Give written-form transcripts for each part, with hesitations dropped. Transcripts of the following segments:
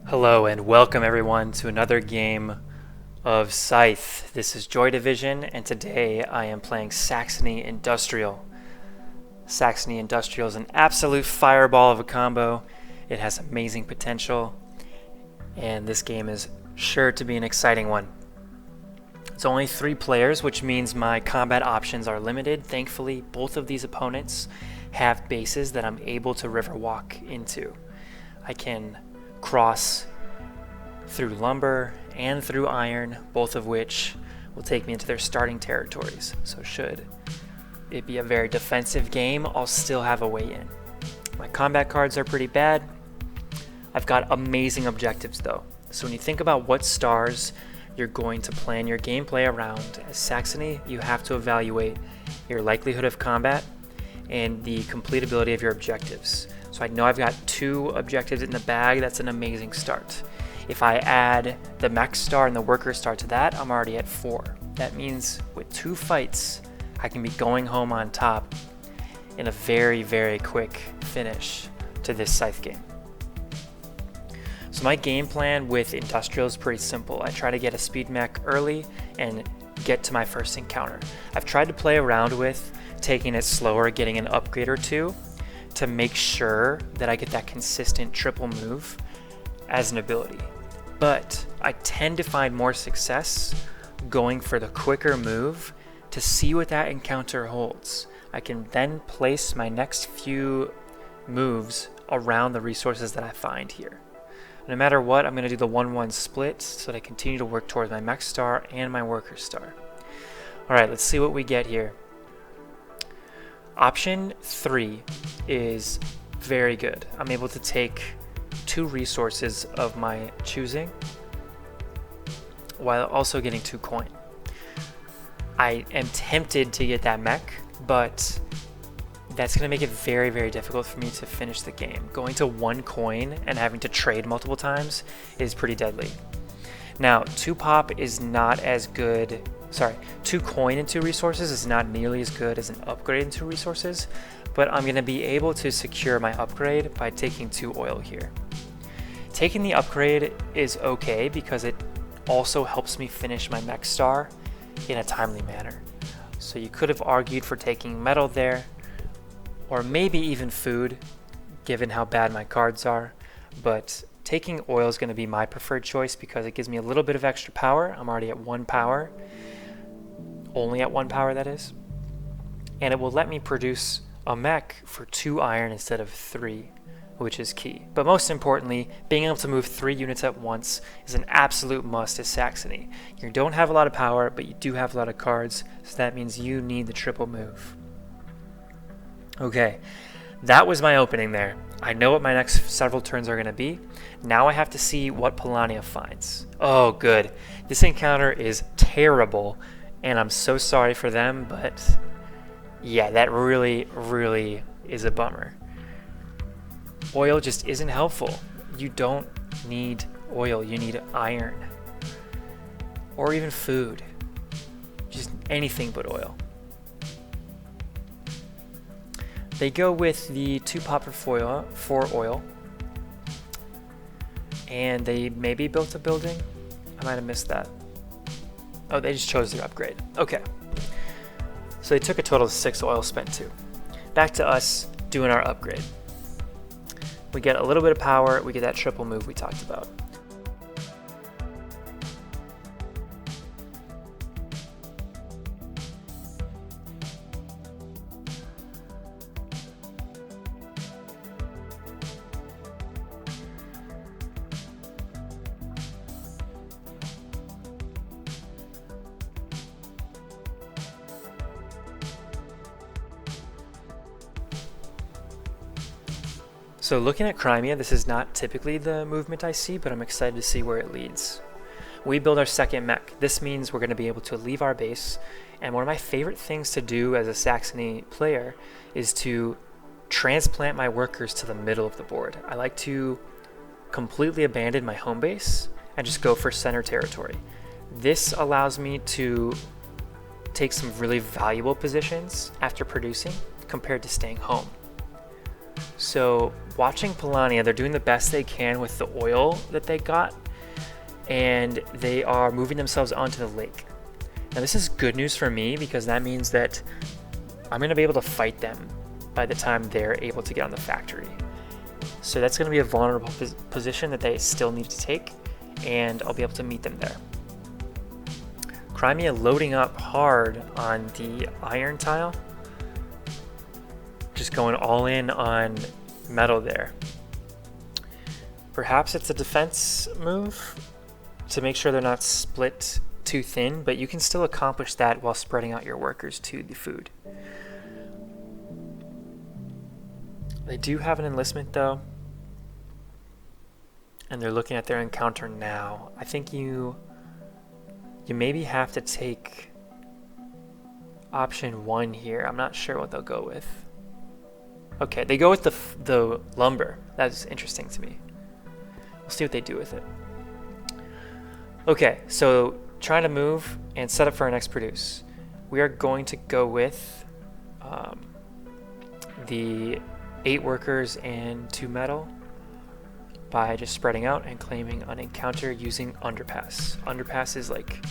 Hello and welcome everyone to another game of Scythe. This is Joy Division and today I am playing Saxony Industrial. Saxony Industrial is an absolute fireball of a combo. It has amazing potential and this game is sure to be an exciting one. It's only 3 players, which means my combat options are limited. Thankfully, both of these opponents have bases that I'm able to river walk into. I can cross through lumber and through iron, both of which will take me into their starting territories. So should it be a very defensive game, I'll still have a way in. My combat cards are pretty bad. I've got amazing objectives though. So when you think about what stars you're going to plan your gameplay around, as Saxony, you have to evaluate your likelihood of combat and the completability of your objectives. So I know I've got 2 objectives in the bag. That's an amazing start. If I add the mech star and the worker star to that, I'm already at 4. That means with 2 fights, I can be going home on top in a very, very quick finish to this Scythe game. So my game plan with Industrial is pretty simple. I try to get a speed mech early and get to my first encounter. I've tried to play around with taking it slower, getting an upgrade or 2, to make sure that I get that consistent triple move as an ability. But I tend to find more success going for the quicker move to see what that encounter holds. I can then place my next few moves around the resources that I find here. No matter what, I'm going to do the 1-1 split so that I continue to work towards my mech star and my worker star. Alright, let's see what we get here. Option 3 is very good. I'm able to take 2 resources of my choosing while also getting 2 coin. I am tempted to get that mech, but that's going to make it very, very difficult for me to finish the game. Going to 1 coin and having to trade multiple times is pretty deadly. Now, 2 pop is not as good. 2 coin and 2 resources is not nearly as good as an upgrade in 2 resources, but I'm going to be able to secure my upgrade by taking 2 oil here. Taking the upgrade is okay because it also helps me finish my mech star in a timely manner. So you could have argued for taking metal there, or maybe even food, given how bad my cards are, but taking oil is going to be my preferred choice because it gives me a little bit of extra power. I'm already at 1 power. Only at 1 power, that is. And it will let me produce a mech for 2 iron instead of 3, which is key. But most importantly, being able to move 3 units at once is an absolute must as Saxony. You don't have a lot of power, but you do have a lot of cards, so that means you need the triple move. Okay, that was my opening there. I know what my next several turns are going to be. Now I have to see what Polania finds. Oh, good. This encounter is terrible, and I'm so sorry for them, but yeah, that really, really is a bummer. Oil just isn't helpful. You don't need oil, you need iron. Or even food. Just anything but oil. They go with the 2 pop for oil. And they maybe built a building? I might have missed that. Oh, they just chose their upgrade. Okay. So they took a total of 6 oil spent too. Back to us doing our upgrade. We get a little bit of power, we get that triple move we talked about. So looking at Crimea, this is not typically the movement I see, but I'm excited to see where it leads. We build our second mech. This means we're going to be able to leave our base, and one of my favorite things to do as a Saxony player is to transplant my workers to the middle of the board. I like to completely abandon my home base and just go for center territory. This allows me to take some really valuable positions after producing compared to staying home. So watching Polania, they're doing the best they can with the oil that they got, and they are moving themselves onto the lake. Now this is good news for me because that means that I'm going to be able to fight them by the time they're able to get on the factory. So that's going to be a vulnerable position that they still need to take, and I'll be able to meet them there. Crimea loading up hard on the iron tile. Just going all in on metal there. Perhaps it's a defense move to make sure they're not split too thin, but you can still accomplish that while spreading out your workers to the food. They do have an enlistment though, and they're looking at their encounter now. I think you maybe have to take option 1 here. I'm not sure what they'll go with. Okay, they go with the lumber. That's interesting to me. We'll see what they do with it. Okay, so trying to move and set up for our next produce. We are going to go with the 8 workers and 2 metal by just spreading out and claiming an encounter using underpass. Underpass is like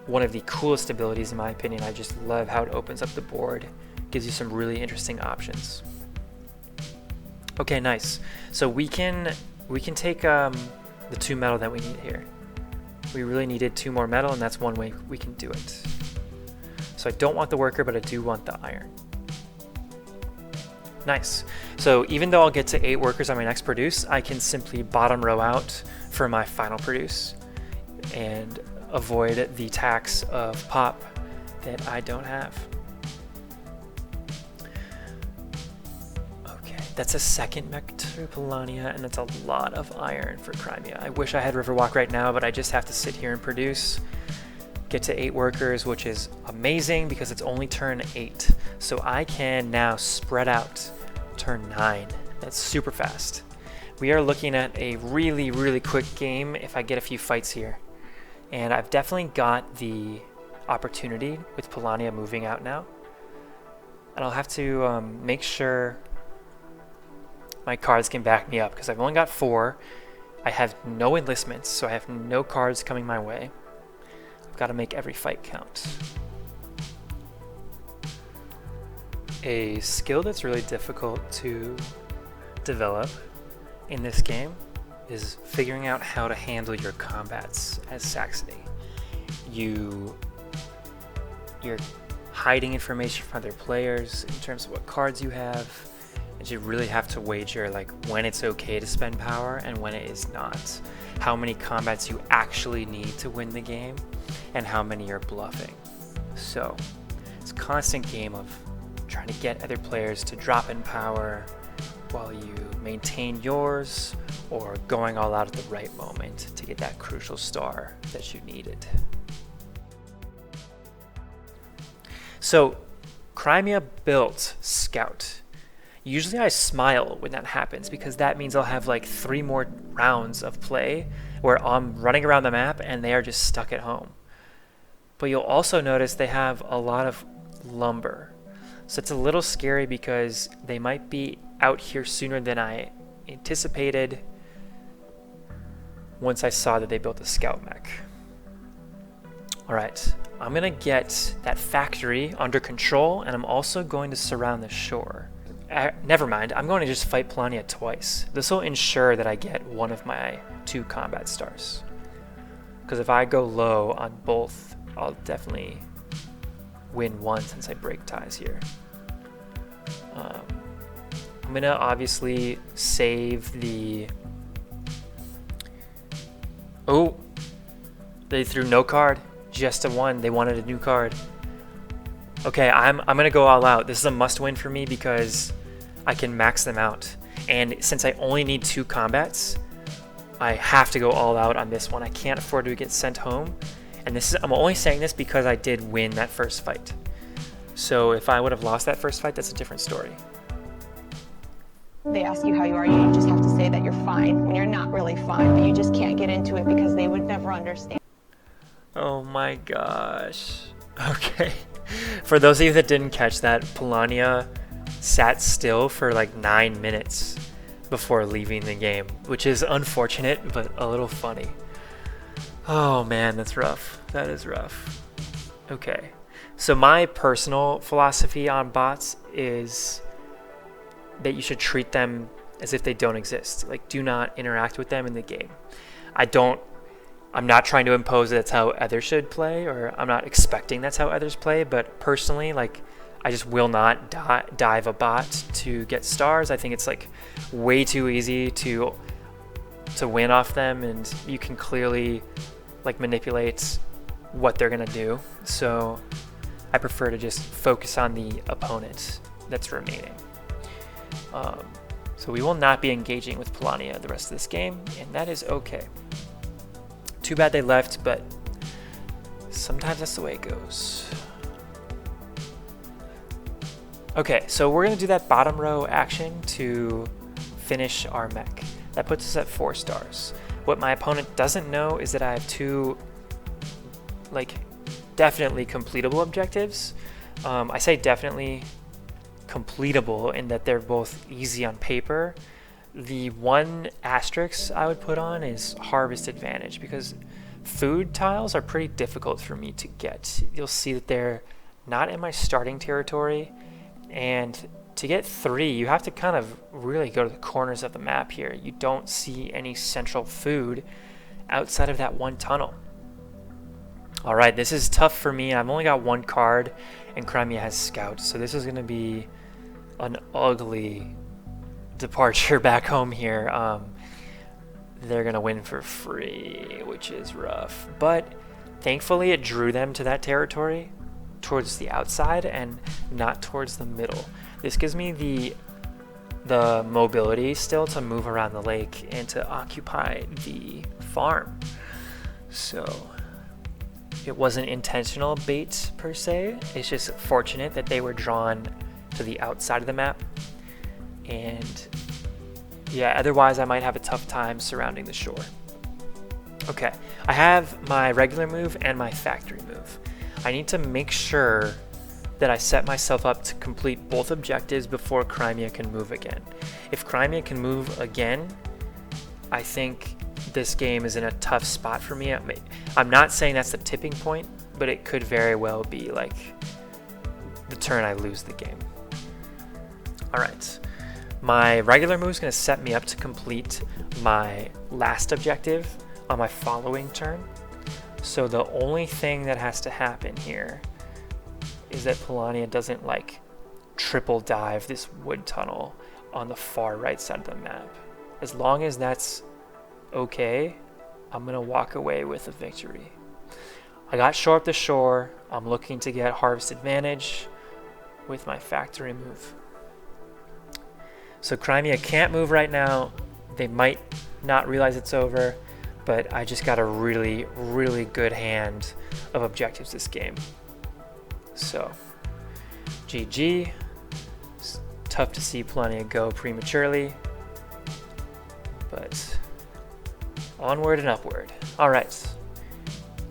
one of the coolest abilities in my opinion. I just love how it opens up the board, gives you some really interesting options. Okay, nice. So we can take the 2 metal that we need here. We really needed 2 more metal, and that's one way we can do it. So I don't want the worker, but I do want the iron. Nice. So even though I'll get to 8 workers on my next produce, I can simply bottom row out for my final produce and avoid the tax of pop that I don't have. Okay, that's a second mech to Polania, and that's a lot of iron for Crimea. I wish I had Riverwalk right now, but I just have to sit here and produce. Get to 8 workers, which is amazing because it's only turn 8. So I can now spread out turn 9. That's super fast. We are looking at a really, really quick game if I get a few fights here. And I've definitely got the opportunity with Polania moving out now. And I'll have to make sure my cards can back me up because I've only got 4. I have no enlistments, so I have no cards coming my way. I've got to make every fight count. A skill that's really difficult to develop in this game is figuring out how to handle your combats as Saxony. You're hiding information from other players in terms of what cards you have, and you really have to wager like when it's okay to spend power and when it is not, how many combats you actually need to win the game, and how many you're bluffing. So it's a constant game of trying to get other players to drop in power while you maintain yours, or going all out at the right moment to get that crucial star that you needed. So Crimea built Scout. Usually I smile when that happens because that means I'll have like 3 more rounds of play where I'm running around the map and they are just stuck at home. But you'll also notice they have a lot of lumber. So it's a little scary because they might be out here sooner than I anticipated once I saw that they built a scout mech. Alright, I'm going to get that factory under control, and I'm also going to surround the shore. Never mind, I'm going to just fight Polania twice. This will ensure that I get one of my 2 combat stars. Because if I go low on both, I'll definitely win one since I break ties here. I'm going to obviously save the... Oh! They threw no card. Just a 1. They wanted a new card. Okay, I'm going to go all out. This is a must win for me because I can max them out. And since I only need 2 combats, I have to go all out on this one. I can't afford to get sent home. And this is, I'm only saying this because I did win that first fight. So if I would have lost that first fight, that's a different story. They ask you how you are, you just have to say that you're fine when you're not really fine, but you just can't get into it because they would never understand. Oh my gosh. Okay. For those of you that didn't catch that, Polania sat still for like 9 minutes before leaving the game, which is unfortunate, but a little funny. Oh man, that's rough. That is rough. Okay. So my personal philosophy on bots is that you should treat them as if they don't exist. Like, do not interact with them in the game. I'm not trying to impose that's how others should play, or I'm not expecting that's how others play, but personally, like, I just will not dive a bot to get stars. I think it's like way too easy to win off them, and you can clearly like manipulate what they're gonna do. So I prefer to just focus on the opponent that's remaining. So we will not be engaging with Polania the rest of this game, and that is okay. Too bad they left, but sometimes that's the way it goes. Okay, so we're going to do that bottom row action to finish our mech. That puts us at 4 stars. What my opponent doesn't know is that I have 2, like, definitely completable objectives. I say definitely completable in that they're both easy on paper. The one asterisk I would put on is harvest advantage, because food tiles are pretty difficult for me to get. You'll see that they're not in my starting territory, and to get 3 you have to kind of really go to the corners of the map here. You don't see any central food outside of that one tunnel. Alright, this is tough for me. I've only got 1 card and Crimea has Scout, so this is going to be an ugly departure back home here. They're going to win for free, which is rough. But thankfully it drew them to that territory towards the outside and not towards the middle. This gives me the mobility still to move around the lake and to occupy the farm. So it wasn't intentional bait per se. It's just fortunate that they were drawn to the outside of the map. And yeah, otherwise I might have a tough time surrounding the shore. Okay, I have my regular move and my factory move. I need to make sure that I set myself up to complete both objectives before Crimea can move again. If Crimea can move again, I think this game is in a tough spot for me. I'm not saying that's the tipping point, but it could very well be like the turn I lose the game. All right, my regular move is going to set me up to complete my last objective on my following turn. So the only thing that has to happen here is that Polania doesn't like triple dive this wood tunnel on the far right side of the map. As long as that's okay, I'm gonna walk away with a victory. I got shore up the shore. I'm looking to get harvest advantage with my factory move. So Crimea can't move right now. They might not realize it's over, but I just got a really, really good hand of objectives this game. So, GG. It's tough to see Polania go prematurely, but onward and upward. All right,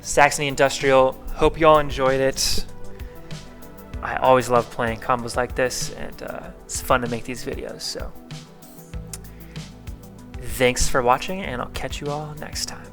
Saxony Industrial. Hope you all enjoyed it. I always love playing combos like this, and it's fun to make these videos. So, thanks for watching, and I'll catch you all next time.